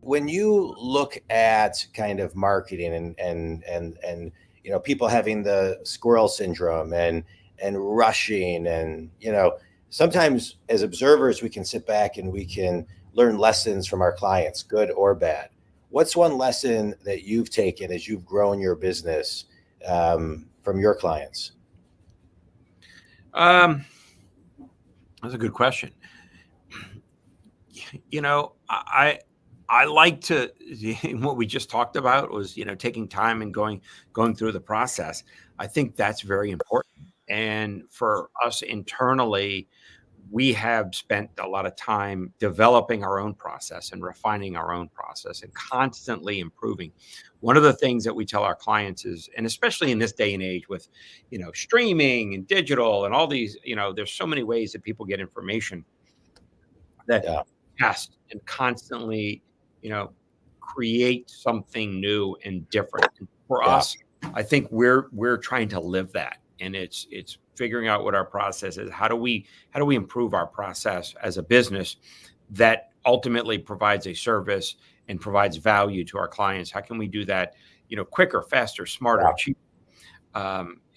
when you look at kind of marketing and people having the squirrel syndrome and rushing and sometimes as observers we can sit back and we can learn lessons from our clients, good or bad. What's one lesson that you've taken as you've grown your business from your clients? That's a good question. I like to, what we just talked about was, taking time and going through the process. I think that's very important. And for us internally, we have spent a lot of time developing our own process and refining our own process and constantly improving. One of the things that we tell our clients is, and especially in this day and age with, streaming and digital and all these, there's so many ways that people get information that test and constantly, create something new and different. And for us, I think we're trying to live that. And it's figuring out what our process is. How do we improve our process as a business that ultimately provides a service and provides value to our clients? How can we do that, quicker, faster, smarter, cheaper,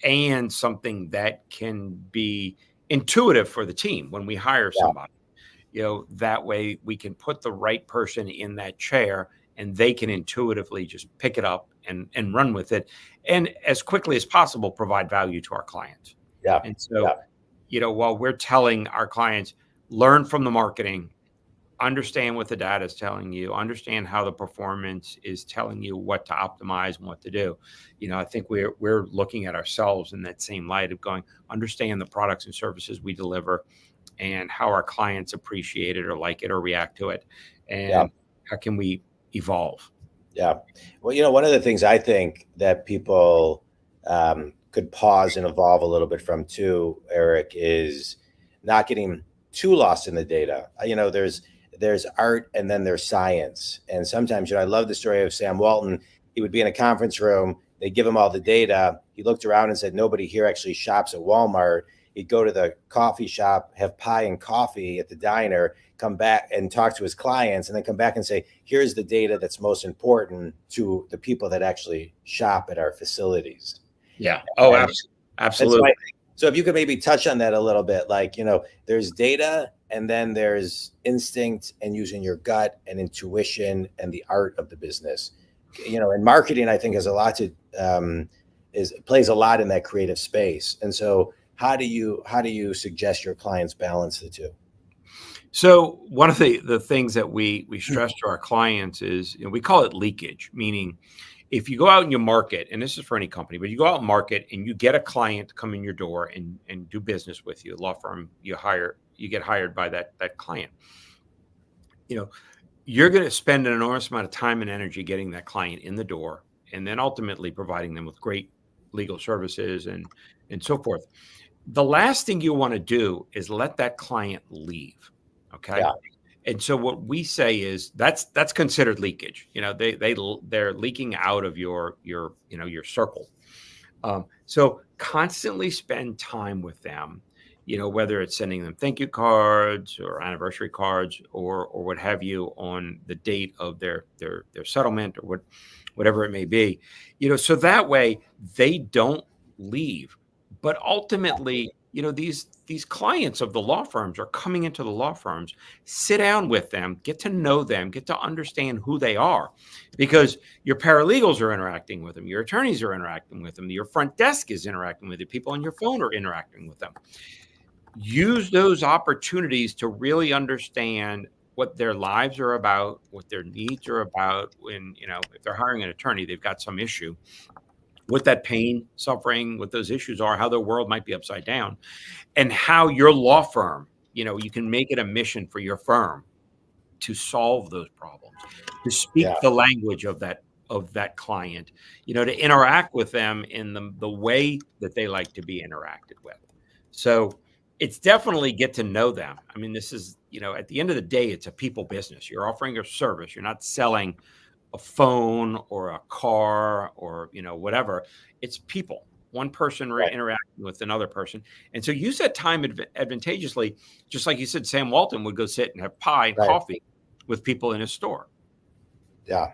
and something that can be intuitive for the team when we hire somebody? That way we can put the right person in that chair and they can intuitively just pick it up and run with it, and as quickly as possible provide value to our clients. And so, while we're telling our clients, learn from the marketing, understand what the data is telling you, understand how the performance is telling you what to optimize and what to do. I think we're looking at ourselves in that same light of going, understand the products and services we deliver and how our clients appreciate it or like it or react to it. And how can we evolve? Yeah. Well, one of the things I think that people could pause and evolve a little bit from too, Eric, is not getting too lost in the data. There's art and then there's science. And sometimes, I love the story of Sam Walton. He would be in a conference room. They give him all the data. He looked around and said, nobody here actually shops at Walmart. He'd go to the coffee shop, have pie and coffee at the diner, come back and talk to his clients, and then come back and say, here's the data that's most important to the people that actually shop at our facilities. Yeah. Oh, absolutely. So if you could maybe touch on that a little bit, like, there's data and then there's instinct and using your gut and intuition and the art of the business. And marketing, I think, has a lot to plays a lot in that creative space. And so how do you suggest your clients balance the two? So one of the things that we stress to our clients is, we call it leakage, meaning if you go out and you market, and this is for any company, but you go out and market and you get a client to come in your door and do business with you, a law firm, you get hired by that client. You're going to spend an enormous amount of time and energy getting that client in the door and then ultimately providing them with great legal services and so forth. The last thing you want to do is let that client leave. Okay. Yeah. And so what we say is that's considered leakage. They're leaking out of your circle. So constantly spend time with them, whether it's sending them thank you cards or anniversary cards or what have you on the date of their settlement or whatever it may be, so that way they don't leave. But ultimately, these clients of the law firms are coming into the law firms, sit down with them, get to know them, get to understand who they are, because your paralegals are interacting with them, your attorneys are interacting with them, your front desk is interacting with you, people on your phone are interacting with them. Use those opportunities to really understand what their lives are about, what their needs are about. When, if they're hiring an attorney, they've got some issue, what that pain, suffering, what those issues are, how their world might be upside down, and how your law firm, you can make it a mission for your firm to solve those problems, to speak the language of that client, to interact with them in the way that they like to be interacted with. So it's definitely get to know them. I mean, this is, at the end of the day, it's a people business. You're offering a service. You're not selling a phone or a car or, whatever. It's people, one person interacting with another person. And so use that time advantageously, just like you said, Sam Walton would go sit and have pie and coffee with people in his store. Yeah.